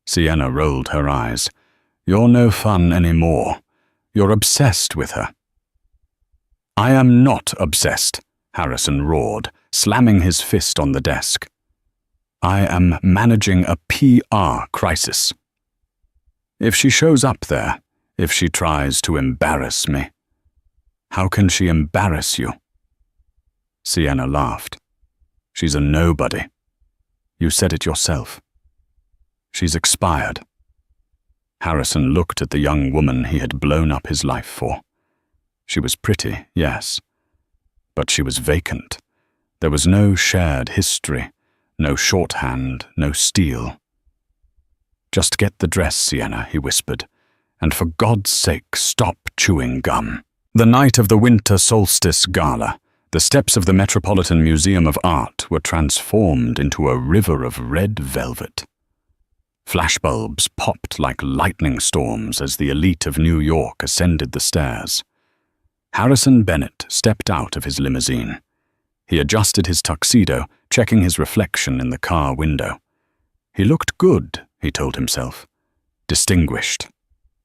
Sienna rolled her eyes. "You're no fun anymore. You're obsessed with her." "I am not obsessed," Harrison roared, slamming his fist on the desk. "I am managing a PR crisis. If she shows up there, if she tries to embarrass me." "How can she embarrass you?" Sienna laughed. "She's a nobody. You said it yourself. She's expired." Harrison looked at the young woman he had blown up his life for. She was pretty, yes, but she was vacant. There was no shared history, no shorthand, no steel. "Just get the dress, Sienna," he whispered, "and for God's sake, stop chewing gum." The night of the Winter Solstice Gala, the steps of the Metropolitan Museum of Art were transformed into a river of red velvet. Flashbulbs popped like lightning storms as the elite of New York ascended the stairs. Harrison Bennett stepped out of his limousine. He adjusted his tuxedo, checking his reflection in the car window. He looked good, he told himself. Distinguished.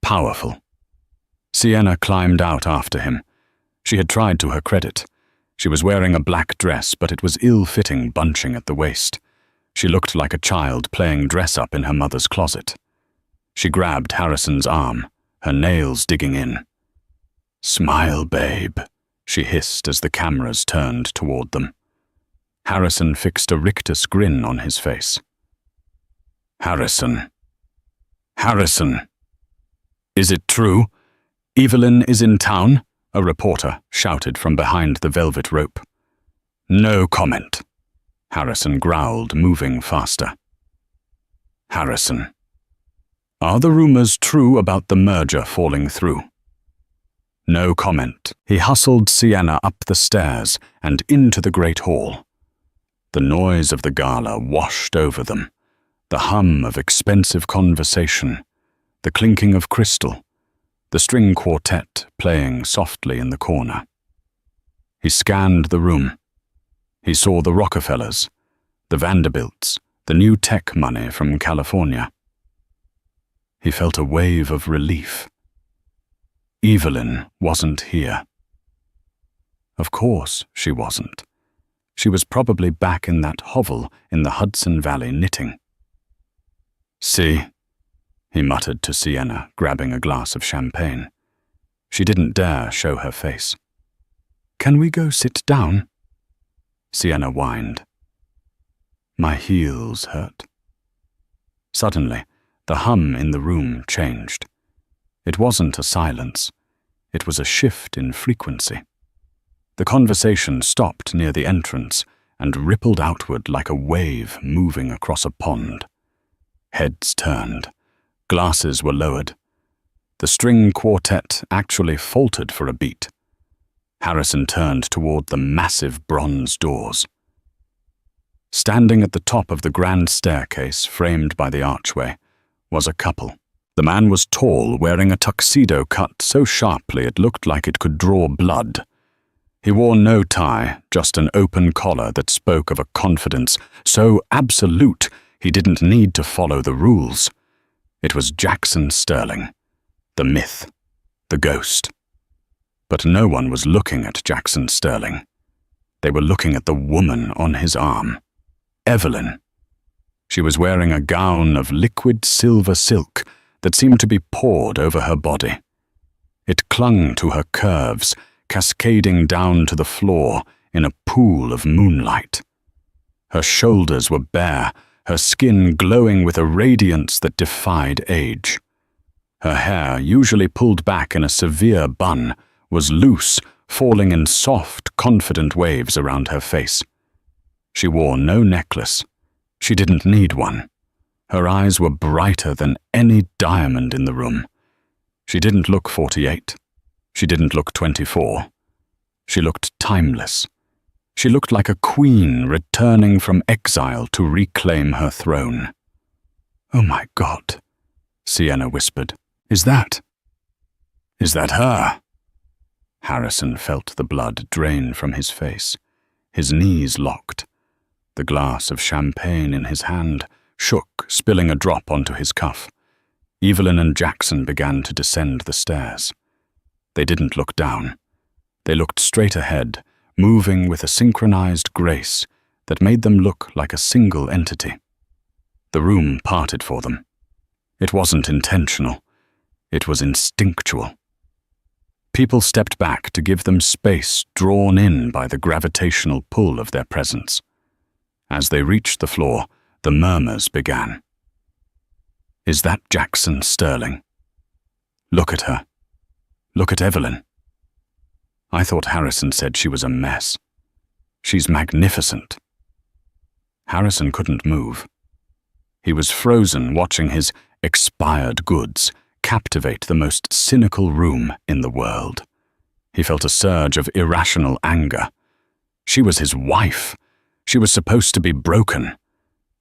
Powerful. Sienna climbed out after him. She had tried to her credit. She was wearing a black dress, but it was ill-fitting, bunching at the waist. She looked like a child playing dress-up in her mother's closet. She grabbed Harrison's arm, her nails digging in. "Smile, babe," she hissed as the cameras turned toward them. Harrison fixed a rictus grin on his face. "Harrison. Harrison. Is it true? Evelyn is in town?" a reporter shouted from behind the velvet rope. "No comment," Harrison growled, moving faster. "Harrison. Are the rumors true about the merger falling through?" No comment. He hustled Sienna up the stairs and into the great hall. The noise of the gala washed over them, the hum of expensive conversation, the clinking of crystal, the string quartet playing softly in the corner. He scanned the room. He saw the Rockefellers, the Vanderbilts, the new tech money from California. He felt a wave of relief. Evelyn wasn't here. Of course she wasn't. She was probably back in that hovel in the Hudson Valley knitting. "See," he muttered to Sienna, grabbing a glass of champagne. She didn't dare show her face. "Can we go sit down?" Sienna whined. "My heels hurt." Suddenly, the hum in the room changed. It wasn't a silence. It was a shift in frequency. The conversation stopped near the entrance and rippled outward like a wave moving across a pond. Heads turned. Glasses were lowered. The string quartet actually faltered for a beat. Harrison turned toward the massive bronze doors. Standing at the top of the grand staircase framed by the archway was a couple. The man was tall, wearing a tuxedo cut so sharply it looked like it could draw blood. He wore no tie, just an open collar that spoke of a confidence so absolute he didn't need to follow the rules. It was Jackson Sterling, the myth, the ghost. But no one was looking at Jackson Sterling. They were looking at the woman on his arm, Evelyn. She was wearing a gown of liquid silver silk that seemed to be poured over her body. It clung to her curves, cascading down to the floor in a pool of moonlight. Her shoulders were bare, her skin glowing with a radiance that defied age. Her hair, usually pulled back in a severe bun, was loose, falling in soft, confident waves around her face. She wore no necklace. She didn't need one. Her eyes were brighter than any diamond in the room. She didn't look 48. She didn't look 24. She looked timeless. She looked like a queen returning from exile to reclaim her throne. "Oh my God," Sienna whispered. Is that her?" Harrison felt the blood drain from his face. His knees locked. The glass of champagne in his hand shook, spilling a drop onto his cuff. Evelyn and Jackson began to descend the stairs. They didn't look down. They looked straight ahead, moving with a synchronized grace that made them look like a single entity. The room parted for them. It wasn't intentional. It was instinctual. People stepped back to give them space, drawn in by the gravitational pull of their presence. As they reached the floor, the murmurs began. "Is that Jackson Sterling? Look at her. Look at Evelyn. I thought Harrison said she was a mess. She's magnificent." Harrison couldn't move. He was frozen watching his expired goods captivate the most cynical room in the world. He felt a surge of irrational anger. She was his wife. She was supposed to be broken.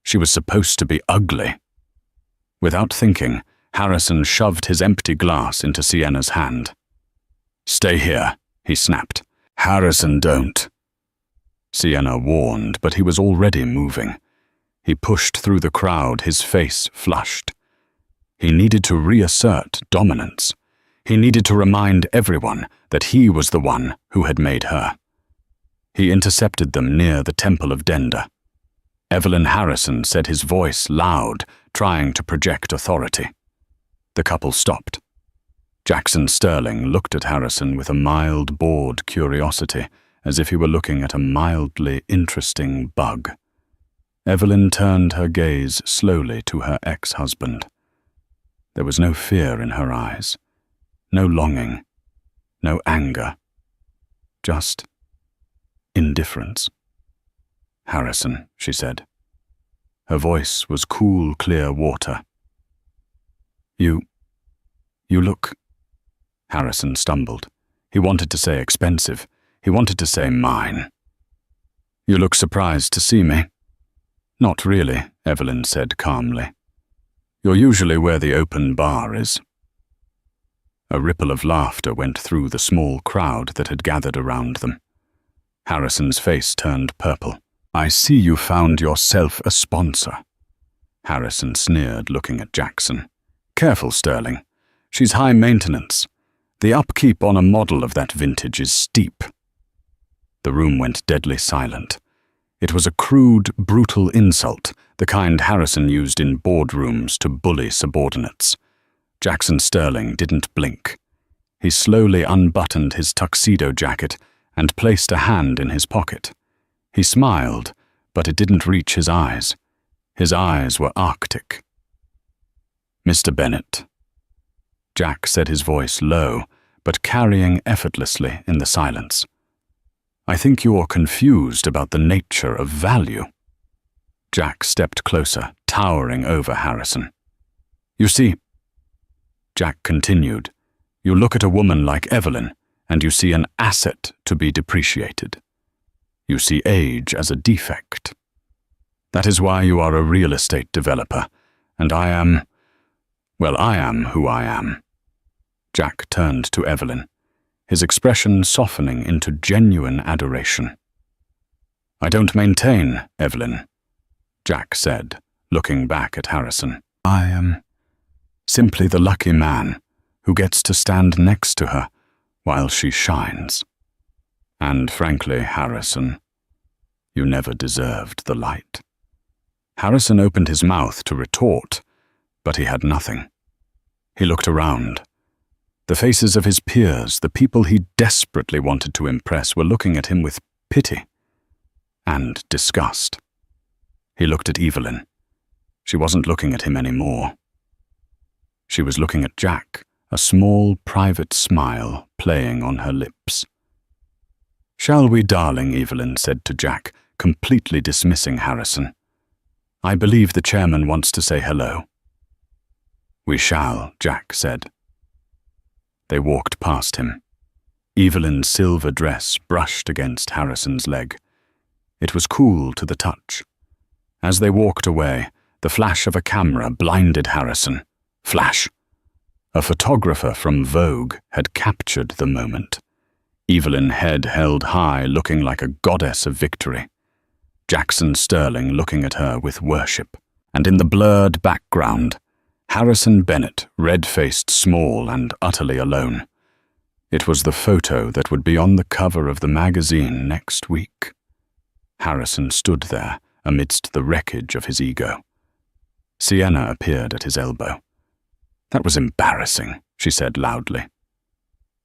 She was supposed to be ugly. Without thinking, Harrison shoved his empty glass into Sienna's hand. "Stay here," he snapped. "Harrison, don't." Sienna warned, but he was already moving. He pushed through the crowd, his face flushed. He needed to reassert dominance. He needed to remind everyone that he was the one who had made her. He intercepted them near the Temple of Denda. Evelyn Harrison said his voice loud, trying to project authority. The couple stopped. Jackson Sterling looked at Harrison with a mild, bored curiosity, as if he were looking at a mildly interesting bug. Evelyn turned her gaze slowly to her ex-husband. There was no fear in her eyes, no longing, no anger, just indifference. "Harrison," she said. Her voice was cool, clear water. You look..." Harrison stumbled. He wanted to say expensive. He wanted to say mine. "You look surprised to see me." "Not really," Evelyn said calmly. "You're usually where the open bar is." A ripple of laughter went through the small crowd that had gathered around them. Harrison's face turned purple. "I see you found yourself a sponsor." Harrison sneered, looking at Jackson. "Careful, Sterling. She's high maintenance. The upkeep on a model of that vintage is steep." The room went deadly silent. It was a crude, brutal insult, the kind Harrison used in boardrooms to bully subordinates. Jackson Sterling didn't blink. He slowly unbuttoned his tuxedo jacket and placed a hand in his pocket. He smiled, but it didn't reach his eyes. His eyes were arctic. "Mr. Bennett." Jack said his voice low, but carrying effortlessly in the silence. "I think you're confused about the nature of value." Jack stepped closer, towering over Harrison. "You see," Jack continued, "you look at a woman like Evelyn, and you see an asset to be depreciated. You see age as a defect. That is why you are a real estate developer, and I am who I am." Jack turned to Evelyn, his expression softening into genuine adoration. "I don't maintain, Evelyn," Jack said, looking back at Harrison. "I am simply the lucky man who gets to stand next to her while she shines. And frankly, Harrison, you never deserved the light." Harrison opened his mouth to retort, but he had nothing. He looked around. The faces of his peers, the people he desperately wanted to impress, were looking at him with pity and disgust. He looked at Evelyn. She wasn't looking at him anymore. She was looking at Jack, a small, private smile playing on her lips. "Shall we, darling?" Evelyn said to Jack, completely dismissing Harrison. "I believe the chairman wants to say hello." "We shall," Jack said. They walked past him. Evelyn's silver dress brushed against Harrison's leg. It was cool to the touch. As they walked away, the flash of a camera blinded Harrison. Flash! A photographer from Vogue had captured the moment. Evelyn, head held high, looking like a goddess of victory. Jackson Sterling looking at her with worship. And in the blurred background, Harrison Bennett, red-faced, small, and utterly alone. It was the photo that would be on the cover of the magazine next week. Harrison stood there amidst the wreckage of his ego. Sienna appeared at his elbow. "That was embarrassing," she said loudly.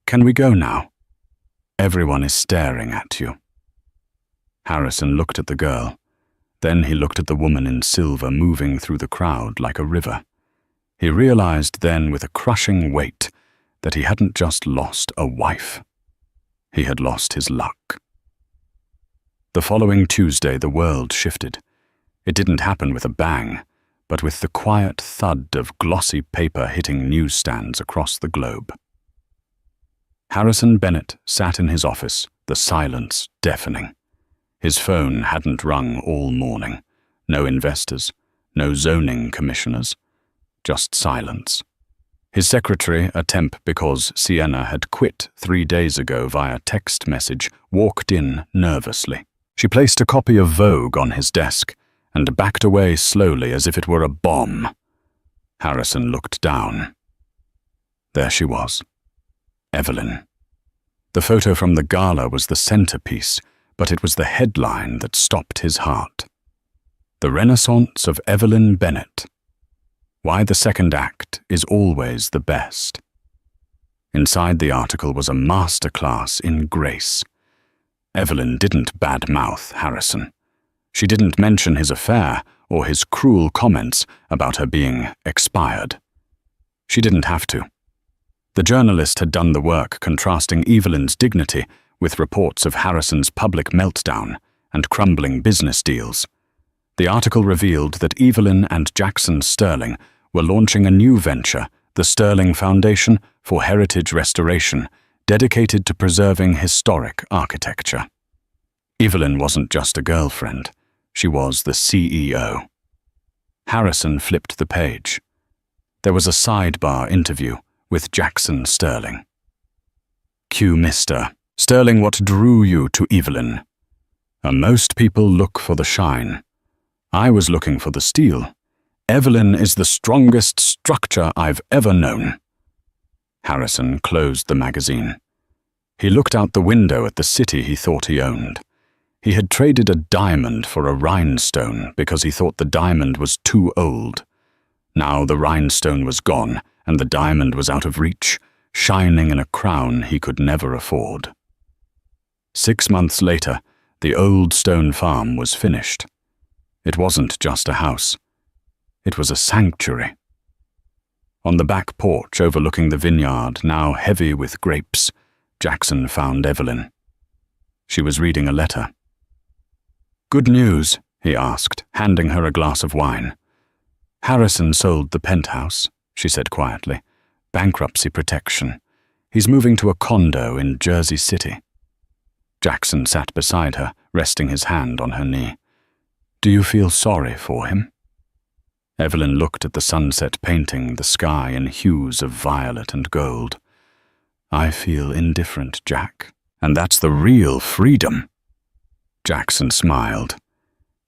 "Can we go now? Everyone is staring at you." Harrison looked at the girl. Then he looked at the woman in silver moving through the crowd like a river. He realized then with a crushing weight that he hadn't just lost a wife. He had lost his luck. The following Tuesday, the world shifted. It didn't happen with a bang, but with the quiet thud of glossy paper hitting newsstands across the globe. Harrison Bennett sat in his office, the silence deafening. His phone hadn't rung all morning. No investors, no zoning commissioners, just silence. His secretary, a temp because Sienna had quit 3 days ago via text message, walked in nervously. She placed a copy of Vogue on his desk and backed away slowly as if it were a bomb. Harrison looked down. There she was, Evelyn. The photo from the gala was the centerpiece, but it was the headline that stopped his heart. The Renaissance of Evelyn Bennett. Why the second act is always the best. Inside the article was a masterclass in grace. Evelyn didn't badmouth Harrison. She didn't mention his affair or his cruel comments about her being expired. She didn't have to. The journalist had done the work contrasting Evelyn's dignity with reports of Harrison's public meltdown and crumbling business deals. The article revealed that Evelyn and Jackson Sterling were launching a new venture, the Sterling Foundation for Heritage Restoration, dedicated to preserving historic architecture. Evelyn wasn't just a girlfriend, she was the CEO. Harrison flipped the page. There was a sidebar interview with Jackson Sterling. Q. Mr. Sterling, what drew you to Evelyn? Most people look for the shine. I was looking for the steel. Evelyn is the strongest structure I've ever known. Harrison closed the magazine. He looked out the window at the city he thought he owned. He had traded a diamond for a rhinestone because he thought the diamond was too old. Now the rhinestone was gone and the diamond was out of reach, shining in a crown he could never afford. 6 months later, the old stone farm was finished. It wasn't just a house. It was a sanctuary. On the back porch overlooking the vineyard, now heavy with grapes, Jackson found Evelyn. She was reading a letter. "Good news," he asked, handing her a glass of wine. "Harrison sold the penthouse," she said quietly. "Bankruptcy protection. He's moving to a condo in Jersey City." Jackson sat beside her, resting his hand on her knee. Do you feel sorry for him? Evelyn looked at the sunset painting the sky in hues of violet and gold. I feel indifferent, Jack, and that's the real freedom. Jackson smiled.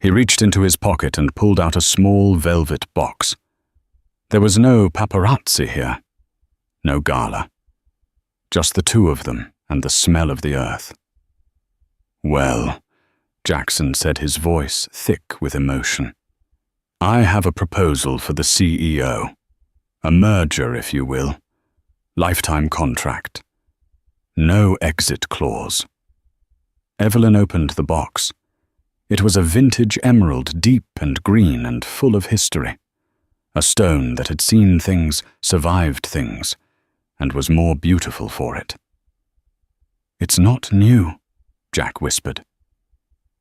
He reached into his pocket and pulled out a small velvet box. There was no paparazzi here, no gala. Just the two of them and the smell of the earth. Well, Jackson said, his voice thick with emotion. I have a proposal for the CEO. A merger, if you will. Lifetime contract. No exit clause. Evelyn opened the box. It was a vintage emerald, deep and green and full of history. A stone that had seen things, survived things, and was more beautiful for it. It's not new, Jack whispered.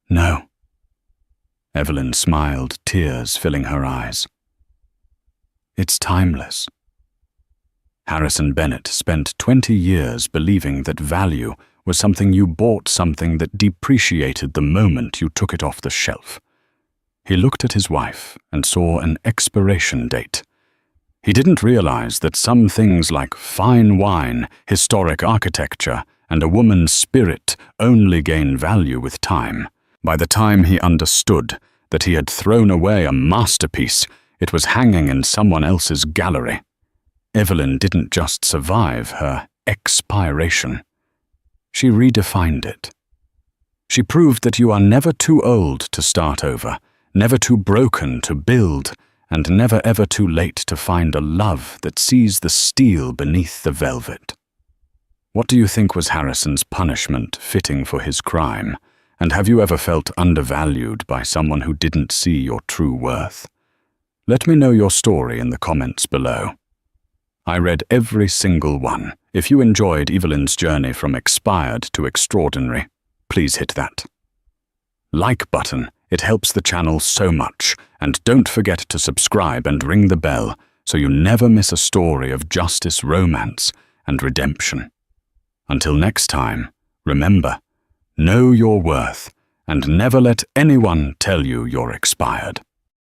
No. Evelyn smiled, tears filling her eyes. It's timeless. Harrison Bennett spent 20 years believing that value was something you bought, something that depreciated the moment you took it off the shelf. He looked at his wife and saw an expiration date. He didn't realize that some things like fine wine, historic architecture, and a woman's spirit only gain value with time. By the time he understood that he had thrown away a masterpiece, it was hanging in someone else's gallery. Evelyn didn't just survive her expiration. She redefined it. She proved that you are never too old to start over, never too broken to build, and never ever too late to find a love that sees the steel beneath the velvet. What do you think was Harrison's punishment fitting for his crime? And have you ever felt undervalued by someone who didn't see your true worth? Let me know your story in the comments below. I read every single one. If you enjoyed Evelyn's journey from expired to extraordinary, please hit that like button. It helps the channel so much. And don't forget to subscribe and ring the bell so you never miss a story of justice, romance, and redemption. Until next time, remember, know your worth and never let anyone tell you you're expired.